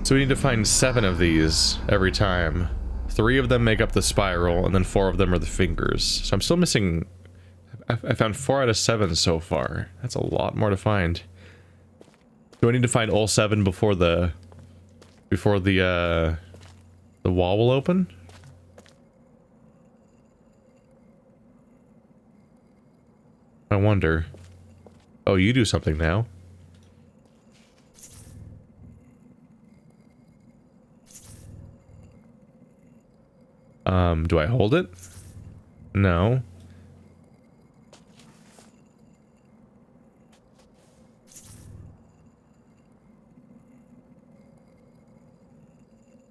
So we need to find 7 of these every time. 3 of them make up the spiral, and then 4 of them are the fingers. So I'm still missing... I found 4 out of 7 so far. That's a lot more to find. Do I need to find all 7 before the wall will open? I wonder. Oh, you do something now. Do I hold it? No.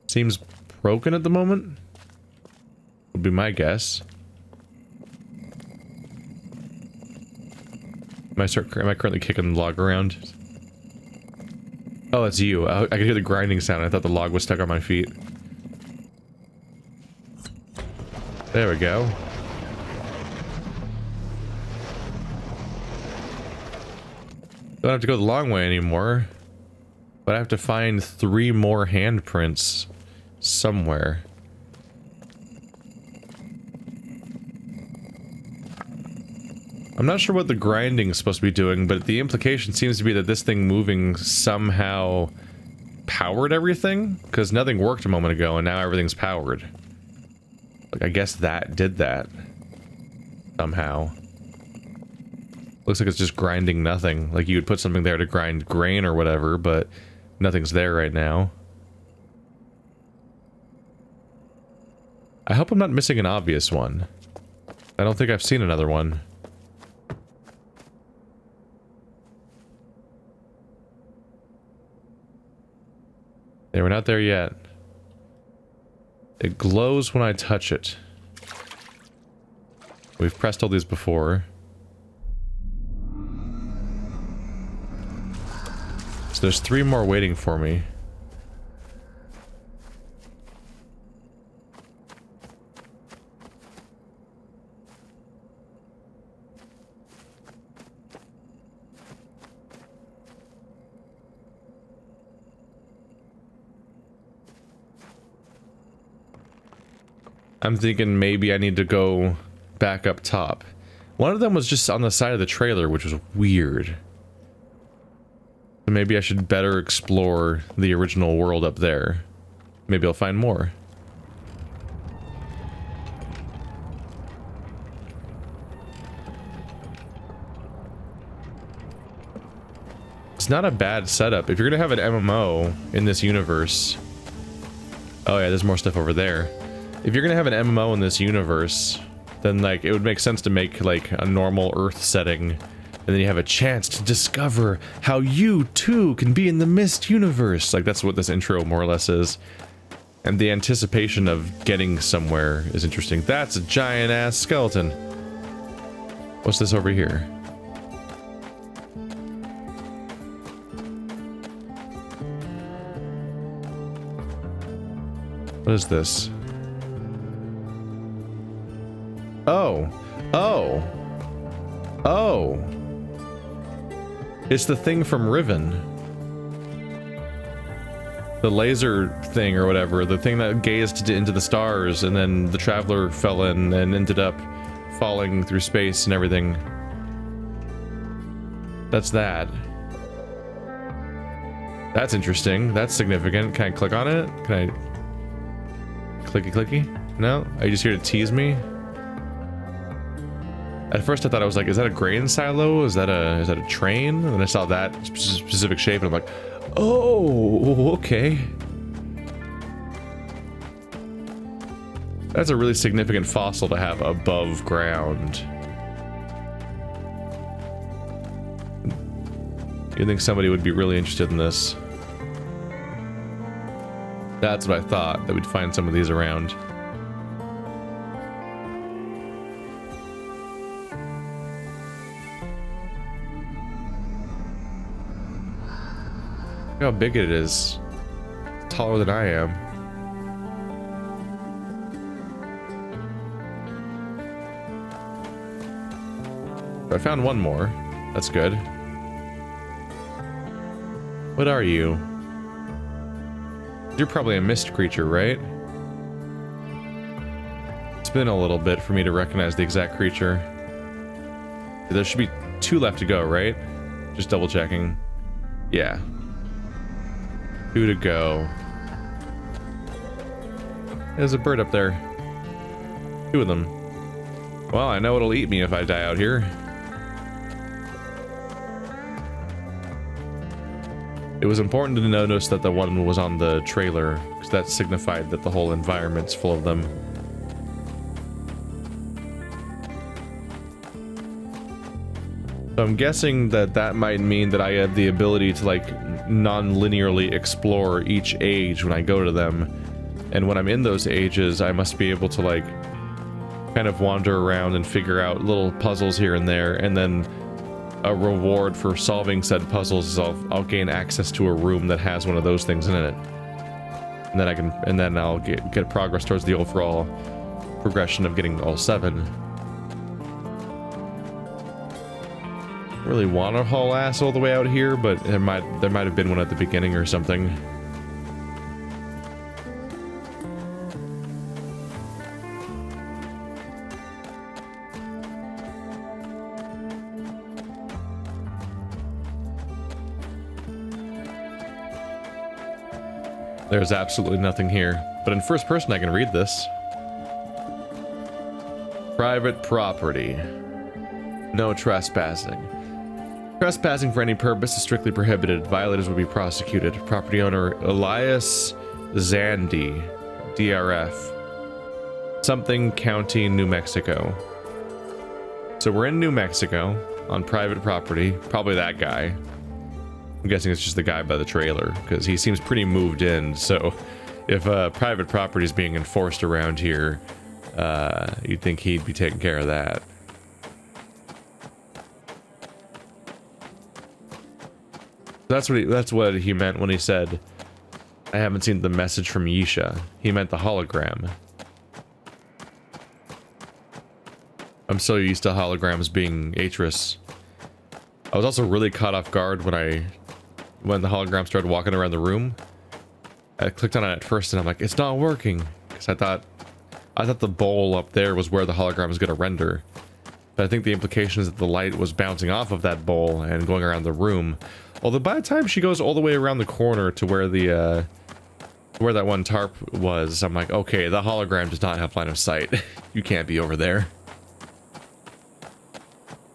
Seems broken at the moment. Would be my guess. Am I currently kicking the log around? Oh, that's you. I could hear the grinding sound. I thought the log was stuck on my feet. There we go. Don't have to go the long way anymore. But I have to find 3 more handprints somewhere. I'm not sure what the grinding is supposed to be doing, but the implication seems to be that this thing moving somehow powered everything, because nothing worked a moment ago and now everything's powered. Like, I guess that did that somehow. Looks like it's just grinding nothing. Like you would put something there to grind grain or whatever, but nothing's there right now. I hope I'm not missing an obvious one. I don't think I've seen another one. Yeah, we're not there yet. It glows when I touch it. We've pressed all these before. So there's 3 more waiting for me. I'm thinking maybe I need to go back up top. One of them was just on the side of the trailer, which was weird. So maybe I should better explore the original world up there. Maybe I'll find more. It's not a bad setup. If you're gonna have an MMO in this universe... Oh yeah, there's more stuff over there. If you're gonna have an MMO in this universe, then like it would make sense to make like a normal Earth setting, and then you have a chance to discover how you too can be in the Myst universe. Like that's what this intro more or less is. And the anticipation of getting somewhere is interesting. That's a giant ass skeleton. What's this over here? What is this? Oh. Oh. Oh. It's the thing from Riven. The laser thing or whatever. The thing that gazed into the stars and then the traveler fell in and ended up falling through space and everything. That's that. That's interesting. That's significant. Can I click on it? Can I... Clicky clicky? No? Are you just here to tease me? At first I thought I was like, is that a grain silo? Is that a train? And then I saw that specific shape and I'm like, oh, okay. That's a really significant fossil to have above ground. You think somebody would be really interested in this? That's what I thought, that we'd find some of these around. Look how big it is. It's taller than I am. I found one more. That's good. What are you? You're probably a mist creature, right? It's been a little bit for me to recognize the exact creature. There should be 2 left to go, right? Just double checking. Yeah. 2 to go. There's a bird up there. 2 of them. Well, I know it'll eat me if I die out here. It was important to notice that the one was on the trailer, because that signified that the whole environment's full of them. So I'm guessing that that might mean that I have the ability to like non-linearly explore each age when I go to them. And when I'm in those ages, I must be able to like kind of wander around and figure out little puzzles here and there, and then a reward for solving said puzzles is I'll gain access to a room that has one of those things in it. And then I'll get progress towards the overall progression of getting all 7. Really want to haul ass all the way out here, but there might have been one at the beginning or something. There's absolutely nothing here, but in first person I can read this. Private property. No trespassing. Trespassing for any purpose is strictly prohibited. Violators will be prosecuted. Property owner Elias Zandy, DRF. Something County, New Mexico. So we're in New Mexico on private property. Probably that guy. I'm guessing it's just the guy by the trailer, because he seems pretty moved in. So if private property is being enforced around here, you'd think he'd be taking care of that. That's what he meant when he said, I haven't seen the message from Yeesha. He meant the hologram. I'm so used to holograms being Atrus. I was also really caught off guard when the hologram started walking around the room. I clicked on it at first and I'm like, it's not working, because I thought the bowl up there was where the hologram was going to render. But I think the implication is that the light was bouncing off of that bowl and going around the room. Although by the time she goes all the way around the corner to where the where that one tarp was, I'm like, okay, the hologram does not have line of sight. You can't be over there.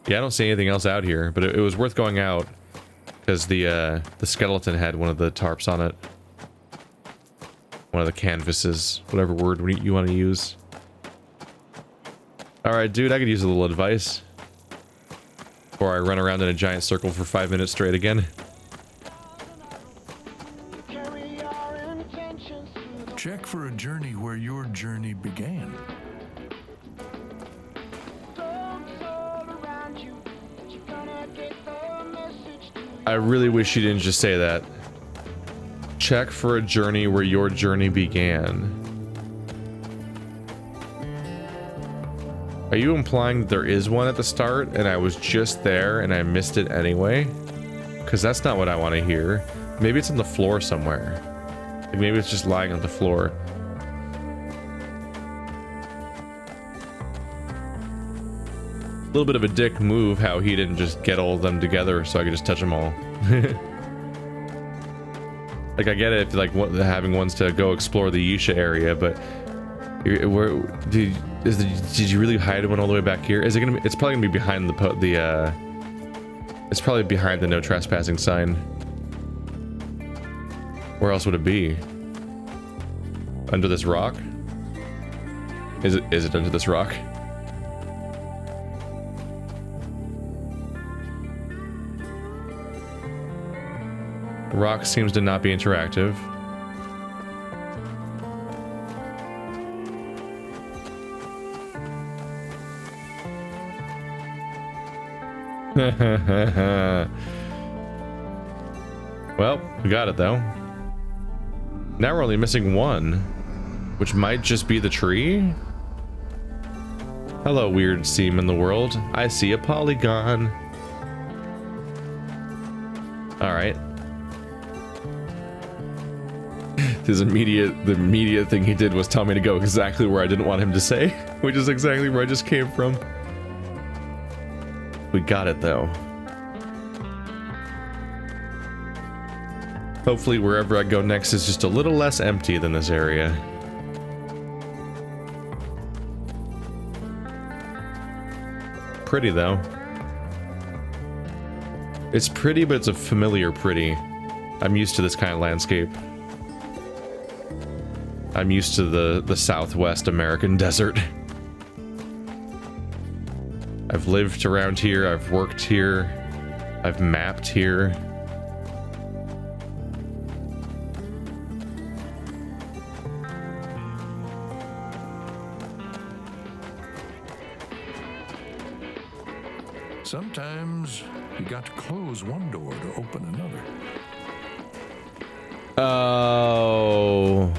Yeah, I don't see anything else out here, but it was worth going out because the skeleton had one of the tarps on it. One of the canvases, whatever word you want to use. Alright, dude, I could use a little advice before I run around in a giant circle for 5 minutes straight again. Check for a journey where your journey began. I really wish you didn't just say that. Check for a journey where your journey began. Are you implying that there is one at the start and I was just there and I missed it anyway? Because that's not what I want to hear. Maybe it's on the floor somewhere. Like maybe it's just lying on the floor. A little bit of a dick move how he didn't just get all of them together so I could just touch them all. Like I get it if like having ones to go explore the Yeesha area, but where did you really hide one all the way back here? Is it gonna be? It's probably gonna be behind it's probably behind the no trespassing sign. Where else would it be? Under this rock? Is it under this rock? The rock seems to not be interactive. Well, we got it though. Now we're only missing one, which might just be the tree. Hello, weird seam in the world. I see a polygon. All right. The immediate thing he did was tell me to go exactly where I didn't want him to say, which is exactly where I just came from. We got it though. Hopefully wherever I go next is just a little less empty than this area. Pretty though. It's pretty, but it's a familiar pretty. I'm used to this kind of landscape. I'm used to the Southwest American desert. I've lived around here, I've worked here, I've mapped here. Sometimes you got to close one door to open another. Oh.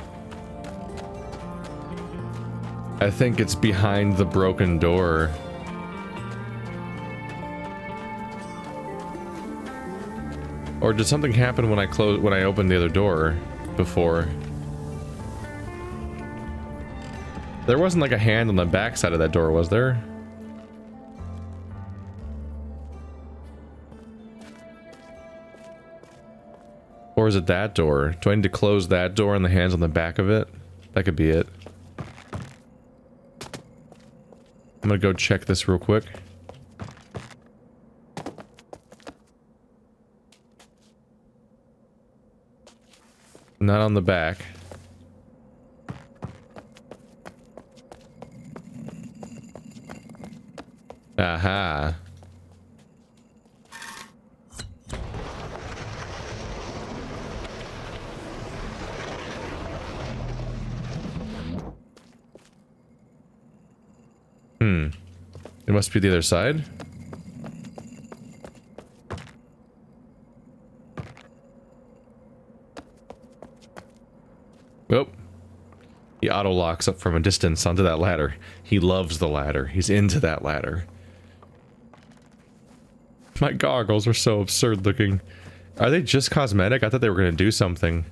I think it's behind the broken door. Or did something happen when I opened the other door before? There wasn't like a hand on the back side of that door, was there? Or is it that door? Do I need to close that door and the hands on the back of it? That could be it. I'm gonna go check this real quick. Not on the back. Aha. It must be the other side. Oh. He auto locks up from a distance onto that ladder. He loves the ladder. He's into that ladder. My goggles are so absurd looking. Are they just cosmetic? I thought they were going to do something.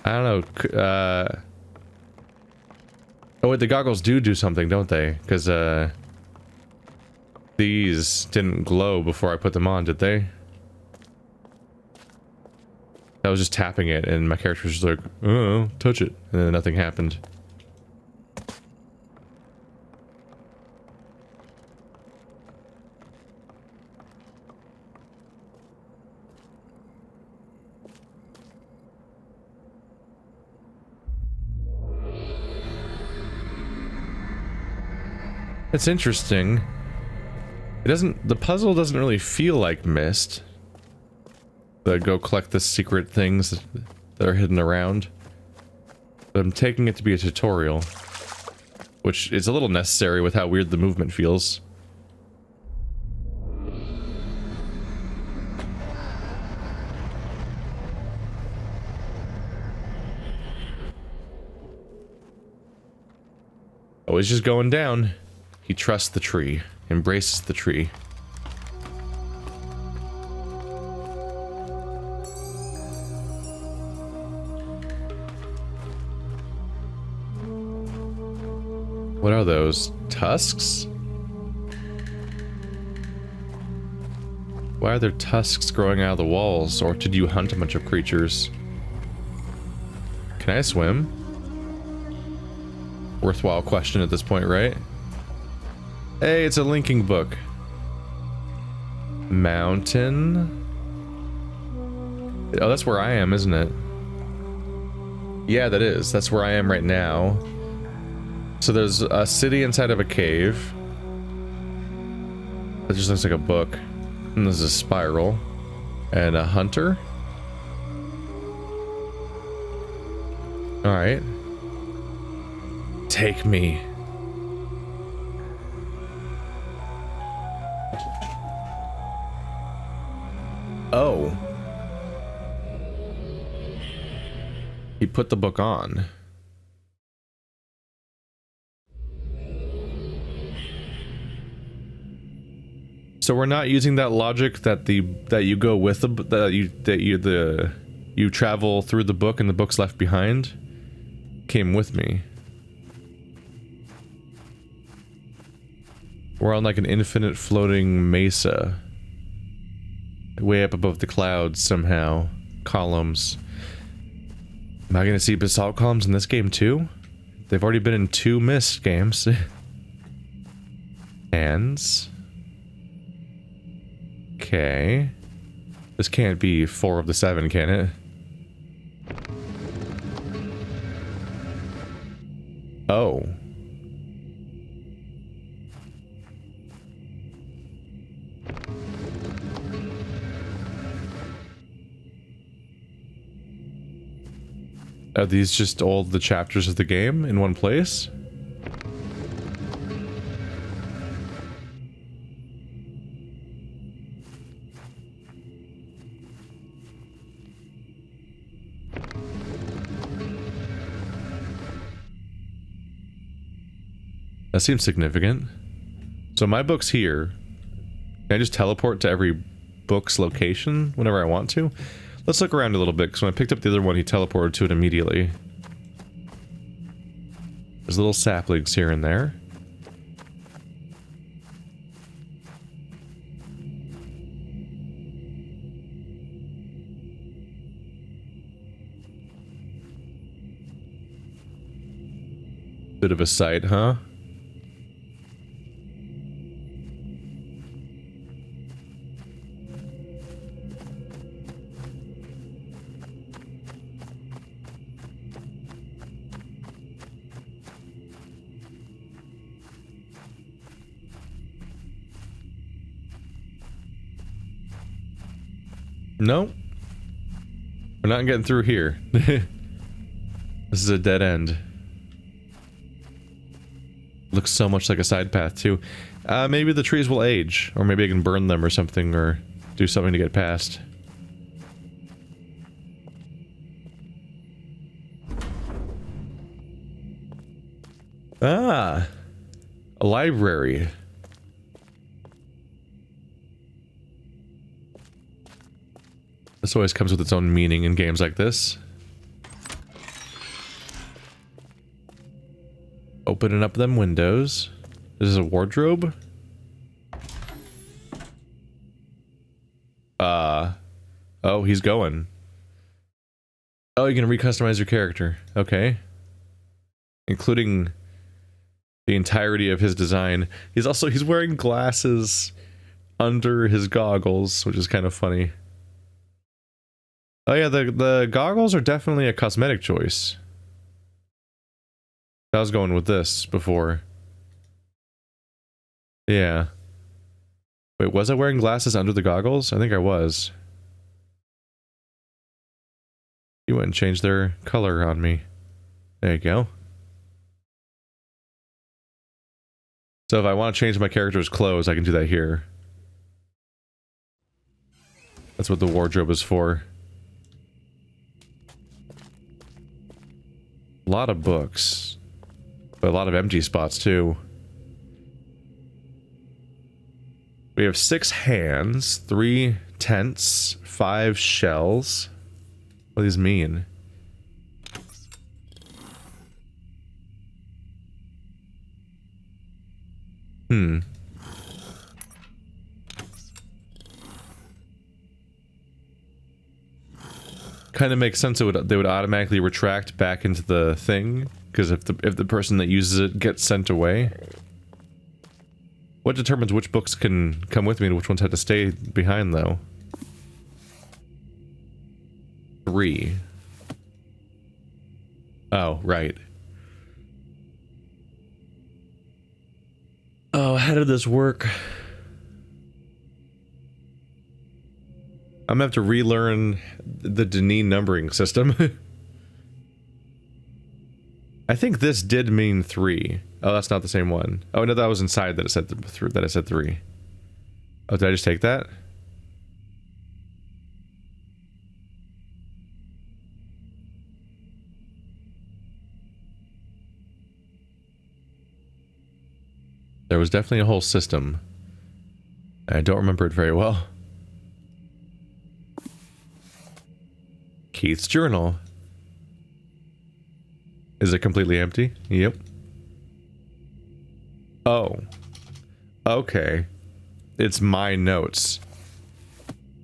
I don't know. Oh wait, the goggles do something, don't they? Because, these didn't glow before I put them on, did they? I was just tapping it, and my character was just like, oh, touch it. And then nothing happened. It's interesting. The puzzle doesn't really feel like Myst. Go collect the secret things that are hidden around. But I'm taking it to be a tutorial. Which is a little necessary with how weird the movement feels. Oh, he's just going down. He trusts the tree. Embraces the tree. What are those? Tusks? Why are there tusks growing out of the walls? Or did you hunt a bunch of creatures? Can I swim? Worthwhile question at this point, right? Hey, it's a linking book. Mountain? Oh, that's where I am, isn't it? Yeah, that is. That's where I am right now. So there's a city inside of a cave. That just looks like a book. And there's a spiral. And a hunter. Alright. Take me. Oh. He put the book on. So we're not using that logic that you go with the You travel through the book and the book's left behind. Came with me. We're on like an infinite floating mesa. Way up above the clouds somehow. Columns. Am I gonna see basalt columns in this game too? They've already been in 2 Myst games. Hands. Okay. This can't be 4 of the 7, can it? Oh. Are these just all the chapters of the game in one place? That seems significant. So my book's here. Can I just teleport to every book's location whenever I want to? Let's look around a little bit, because when I picked up the other one, he teleported to it immediately. There's little saplings here and there. Bit of a sight, huh? No. We're not getting through here. This is a dead end. Looks so much like a side path too. Maybe the trees will age, or maybe I can burn them or something, or do something to get past. Ah, a library. This always comes with its own meaning in games like this. Opening up them windows. This is a wardrobe? Oh, he's going. Oh, you can recustomize your character. Okay. Including the entirety of his design. He's wearing glasses under his goggles, which is kind of funny. Oh yeah, the goggles are definitely a cosmetic choice. I was going with this before. Yeah. Wait, was I wearing glasses under the goggles? I think I was. You went and changed their color on me. There you go. So if I want to change my character's clothes, I can do that here. That's what the wardrobe is for. A lot of books. But a lot of empty spots, too. We have 6 hands, 3 tents, 5 shells. What do these mean? Kind of makes sense. They would automatically retract back into the thing, because if the person that uses it gets sent away. What determines which books can come with me and which ones have to stay behind, though? 3. Oh, right. Oh, how did this work? I'm gonna have to relearn the Denis numbering system. I think this did mean 3. Oh, that's not the same one. Oh no, that was inside that it said that I said 3. Oh, did I just take that? There was definitely a whole system. I don't remember it very well. Keith's journal. Is it completely empty? Yep. Oh. Okay. It's my notes.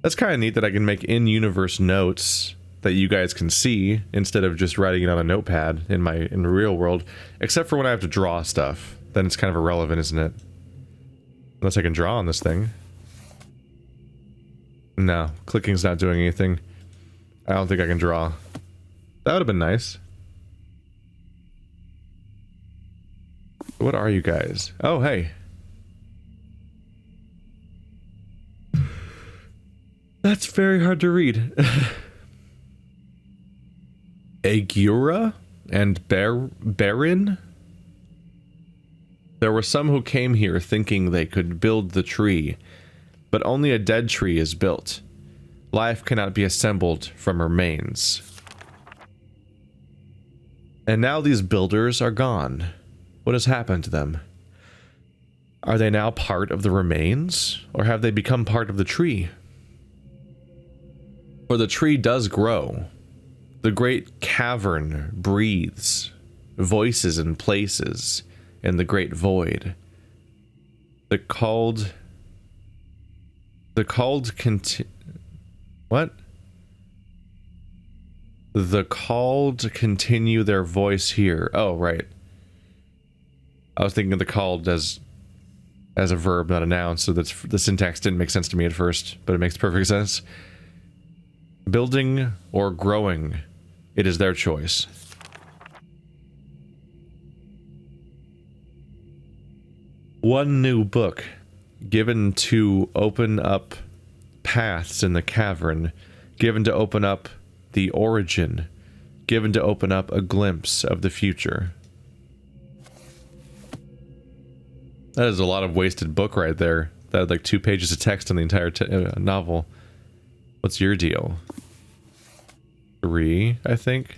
That's kind of neat that I can make in-universe notes that you guys can see instead of just writing it on a notepad in the real world. Except for when I have to draw stuff. Then it's kind of irrelevant, isn't it? Unless I can draw on this thing. No, clicking's not doing anything. I don't think I can draw. That would have been nice. What are you guys? Oh, hey. That's very hard to read. Ae'gura and Barin? There were some who came here thinking they could build the tree, but only a dead tree is built. Life cannot be assembled from remains. And now these builders are gone. What has happened to them? Are they now part of the remains, or have they become part of the tree? For the tree does grow. The great cavern breathes, voices in places in the great void. The called continue their voice here. Oh, right. I was thinking of the called as a verb, not a noun, so that's the syntax didn't make sense to me at first, but it makes perfect sense. Building or growing, it is their choice. One new book, given to open up paths in the cavern, given to open up the origin, given to open up a glimpse of the future. That is a lot of wasted book right there. That had like 2 pages of text on the entire novel. What's your deal? 3, I think.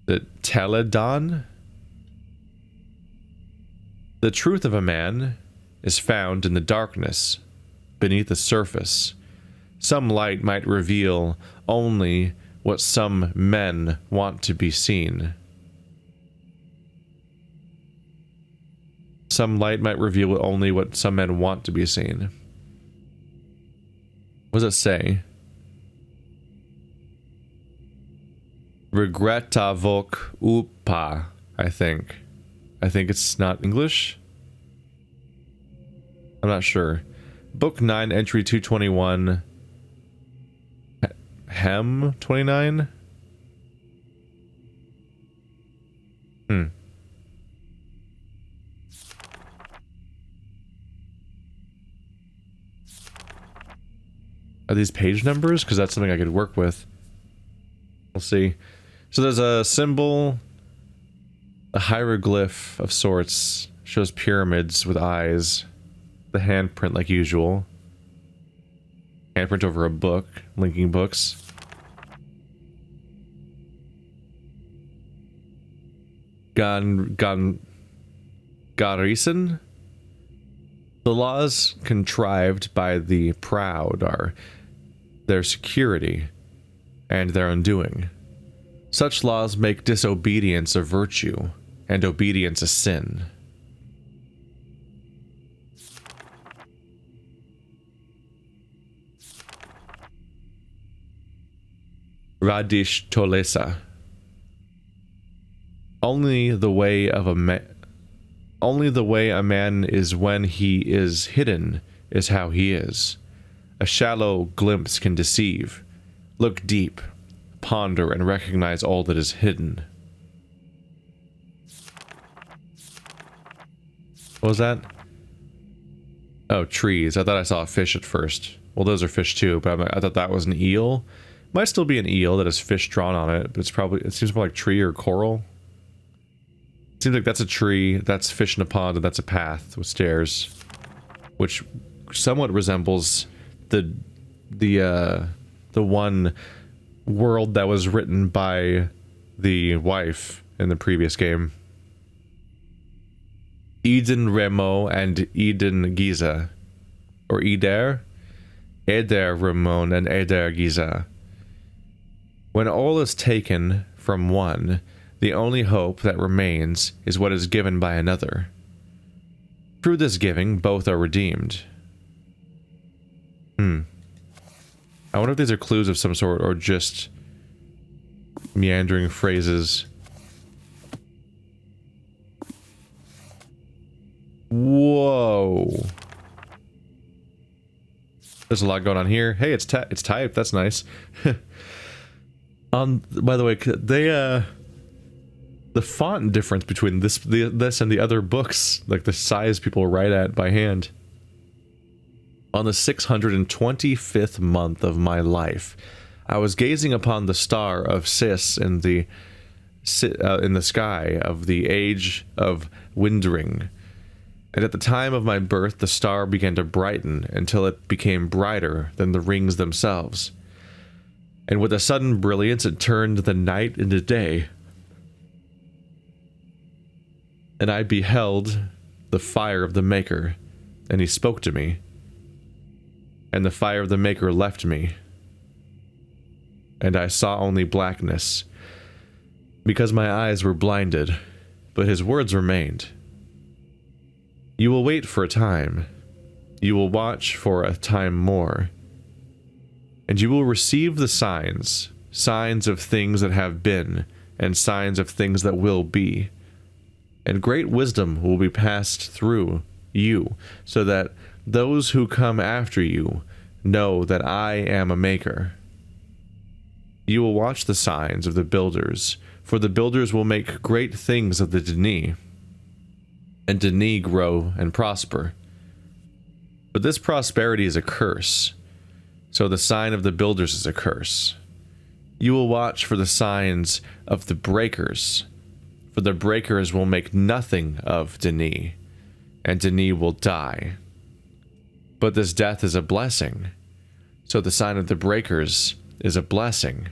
The Teledon? The truth of a man is found in the darkness, beneath the surface. Some light might reveal only what some men want to be seen. Some light might reveal only what some men want to be seen. What does it say? Regretavok upa, I think. I think it's not English. I'm not sure. Book 9, entry 221. Hem 29? Are these page numbers? Because that's something I could work with. We'll see. So there's a symbol, a hieroglyph of sorts, shows pyramids with eyes, the handprint like usual. Handprint over a book, linking books. Garrison? The laws contrived by the proud are their security and their undoing. Such laws make disobedience a virtue and obedience a sin. Radish Tolesa. Only the way a man is when he is hidden is how he is. A shallow glimpse can deceive. Look deep, ponder, and recognize all that is hidden. What was that? Oh, trees. I thought I saw a fish at first. Well, those are fish too, but I thought that was an eel. Might still be an eel that has fish drawn on it, but it seems more like tree or coral. Seems like that's a tree, that's fish in a pond, and that's a path with stairs, which somewhat resembles the one world that was written by the wife in the previous game. Eden Remo and Eden Giza, or Eder. Eder Ramon and Eder Giza. When all is taken from one, the only hope that remains is what is given by another. Through this giving, both are redeemed. I wonder if these are clues of some sort or just meandering phrases. Whoa. There's a lot going on here. Hey, it's typed. That's nice. By the way, the font difference between this and the other books, like the size people write at by hand. On the 625th month of my life, I was gazing upon the star of Sis in the sky of the age of Windring. And at the time of my birth, the star began to brighten until it became brighter than the rings themselves. And with a sudden brilliance, it turned the night into day. And I beheld the fire of the Maker, and he spoke to me. And the fire of the Maker left me. And I saw only blackness, because my eyes were blinded, but his words remained. You will wait for a time. You will watch for a time more. And you will receive the signs of things that have been, and signs of things that will be. And great wisdom will be passed through you, so that those who come after you know that I am a maker. You will watch the signs of the builders, for the builders will make great things of the Dini, and Dini grow and prosper. But this prosperity is a curse, so the sign of the builders is a curse. You will watch for the signs of the breakers, for the breakers will make nothing of Dini, and Dini will die. But this death is a blessing, so the sign of the breakers is a blessing.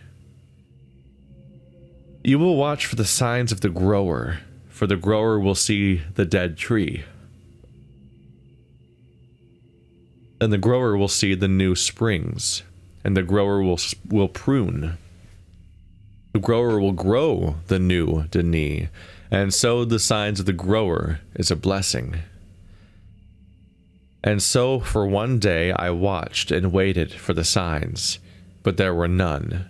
You will watch for the signs of the grower, for the grower will see the dead tree. And the grower will see the new springs, and the grower will prune. The grower will grow the new Dini, and so the signs of the grower is a blessing. And so for one day I watched and waited for the signs, but there were none.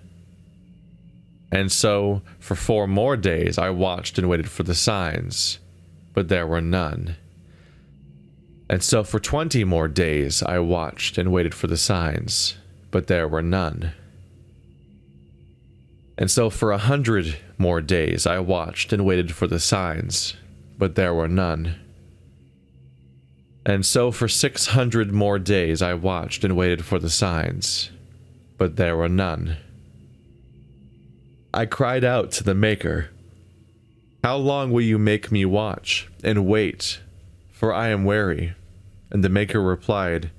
And so for 4 more days I watched and waited for the signs, but there were none. And so for 20 more days I watched and waited for the signs, but there were none. And so for 100 more days I watched and waited for the signs, but there were none. And so for 600 more days I watched and waited for the signs, but there were none. I cried out to the Maker, "How long will you make me watch and wait? For I am weary." And the Maker replied,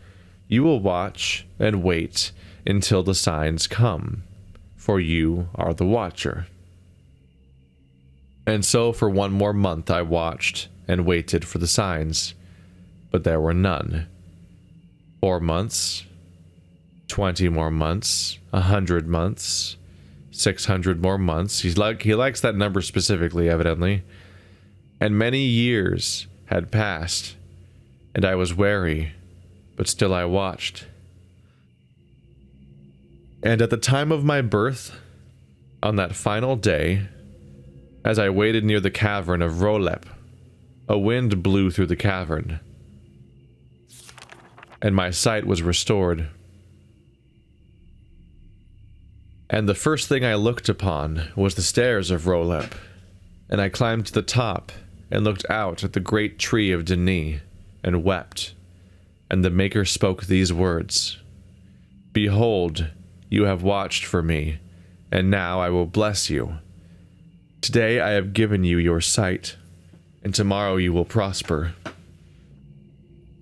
"You will watch and wait until the signs come, for you are the watcher." And so for 1 more month I watched and waited for the signs, but there were none. 4 months, 20 more months, 100 months, 600 more months. He likes that number specifically, evidently. And many years had passed, and I was weary, but still I watched. And at the time of my birth, on that final day, as I waited near the cavern of Rolep, a wind blew through the cavern, and my sight was restored. And the first thing I looked upon was the stairs of Rolep, and I climbed to the top and looked out at the great tree of Dini and wept. And the Maker spoke these words, "Behold, you have watched for me, and now I will bless you. Today I have given you your sight, and tomorrow you will prosper.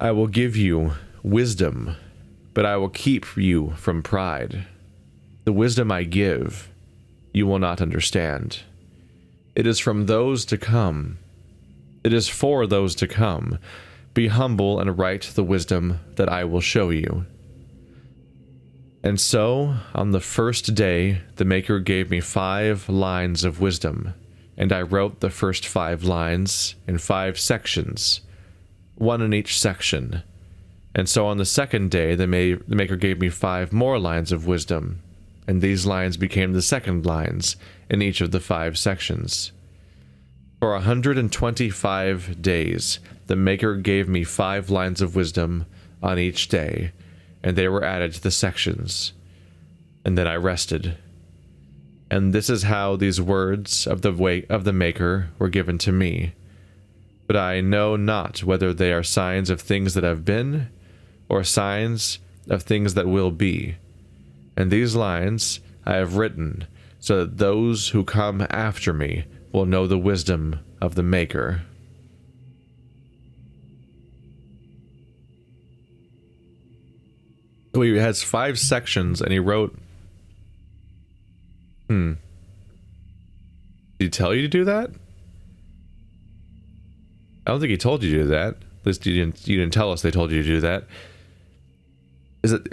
I will give you wisdom, but I will keep you from pride. The wisdom I give, you will not understand. It is from those to come. It is for those to come. Be humble and write the wisdom that I will show you. And so, on the first day, the Maker gave me 5 lines of wisdom, and I wrote the first 5 lines in 5 sections, one in each section. And so on the second day, the Maker gave me 5 more lines of wisdom, and these lines became the second lines in each of the 5 sections. For 125 days, the Maker gave me 5 lines of wisdom on each day, and they were added to the sections. And then I rested. And this is how these words of the Maker were given to me. But I know not whether they are signs of things that have been, or signs of things that will be. And these lines I have written, so that those who come after me will know the wisdom of the Maker. So he has 5 sections, and he wrote... Did he tell you to do that? I don't think he told you to do that. At least you didn't tell us they told you to do that.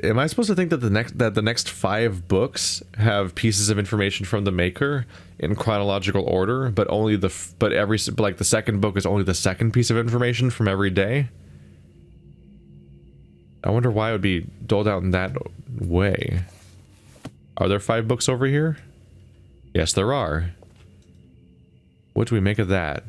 Am I supposed to think that the next 5 books have pieces of information from the Maker in chronological order, but the second book is only the second piece of information from every day? I wonder why it would be doled out in that way. Are there 5 books over here? Yes, there are. What do we make of that?